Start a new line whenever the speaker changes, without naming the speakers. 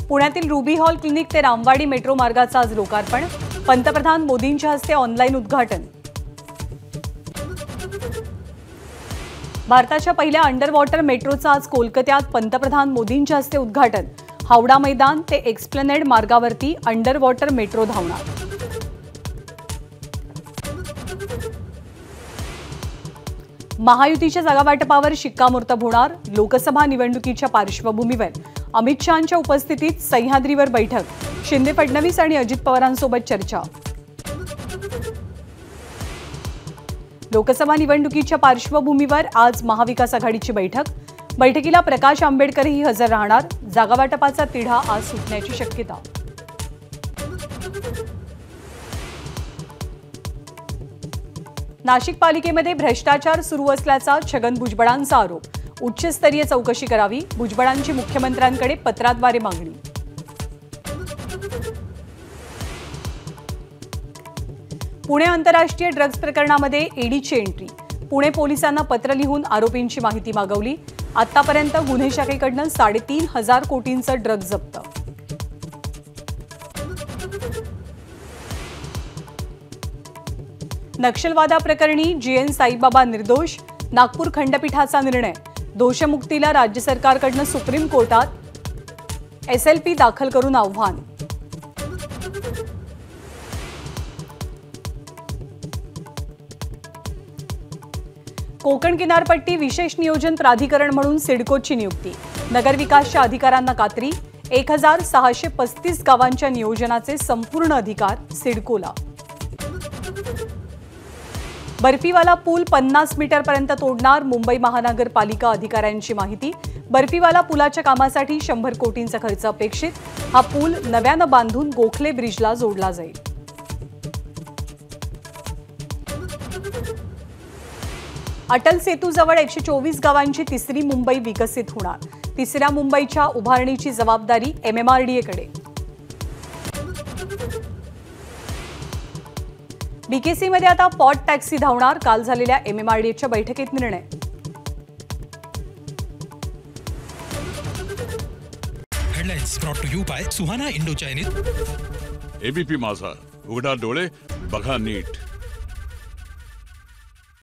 पुण्यातील ruby hall clinic ते Ramwadi metro मार्गाचा आज लोकार्पण, पंतप्रधान मोदींच्या हस्ते ऑनलाईन उद्घाटन। भारताच्या पहिल्या अंडर वॉटर मेट्रोचा आज कोलकात्यात पंतप्रधान मोदींच्या हस्ते उद्घाटन। हावडा मैदान ते एक्सप्लेनेड मार्गावरती अंडर वॉटर मेट्रो धावणार। महायुतीच्या जागावाटपावर शिक्कामोर्तब होणार। लोकसभा निवडणुकीच्या पार्श्वभूमीवर अमित शहांच्या उपस्थितीत सह्याद्रीवर बैठक, शिंदे फडणवीस आणि अजित पवारांसोबत चर्चा। लोकसभा निवडणुकीच्या पार्श्वभूमीवर आज महाविकास आघाडीची बैठकीला प्रकाश आंबेडकरही हजर राहणार। जागावाटपाचा तिढा आज सुटण्याची शक्यता। नाशिक पालिकेमध्ये भ्रष्टाचार सुरू असल्याचा छगन भुजबळांचा आरोप, उच्चस्तरीय चौकशी करावी, भुजबळांची मुख्यमंत्र्यांकडे पत्राद्वारे मागणी। पुणे आंतरराष्ट्रीय ड्रग्ज प्रकरणामध्ये ईडीची एंट्री, पुणे पोलिसांना पत्र लिहून आरोपींची माहिती मागवली। आतापर्यंत गुन्हे शाखेकडून 3,500 कोटींचं ड्रग्ज जप्त। नक्षलवादाप्रकरणी जीएन साईबाबा निर्दोष, नागपूर खंडपीठाचा निर्णय। दोषमुक्तीला राज्य सरकारकडून सुप्रीम कोर्टात एसएलपी दाखल करून आव्हान। कोकण किनारपट्टी विशेष नियोजन प्राधिकरण म्हणून सिडकोची नियुक्ती, नगरविकासच्या अधिकाऱ्यांना कात्री। 1,635 गावांच्या नियोजनाचे संपूर्ण अधिकार सिडकोला। बर्फीवाला पूल 50 मीटरपर्यंत तोडणार, मुंबई महानगरपालिका अधिकाऱ्यांची माहिती। बर्फीवाला पुलाच्या कामासाठी 100 कोटींचा खर्च अपेक्षित। हा पूल नव्यानं बांधून गोखले ब्रिजला जोडला जाईल। अटल सेतूजवळ 124 गावांची तिसरी मुंबई विकसित होणार। तिसऱ्या मुंबईच्या उभारणीची जबाबदारी MMRDAकडे। बीकेसीमध्ये आता पॉट टॅक्सी धावणार, काल झालेल्या MMRDAच्या बैठकीत निर्णय।
Headlines brought to you by Suhana Indo Chinese.
ABP Majha, उघडा डोळे बघा नीट।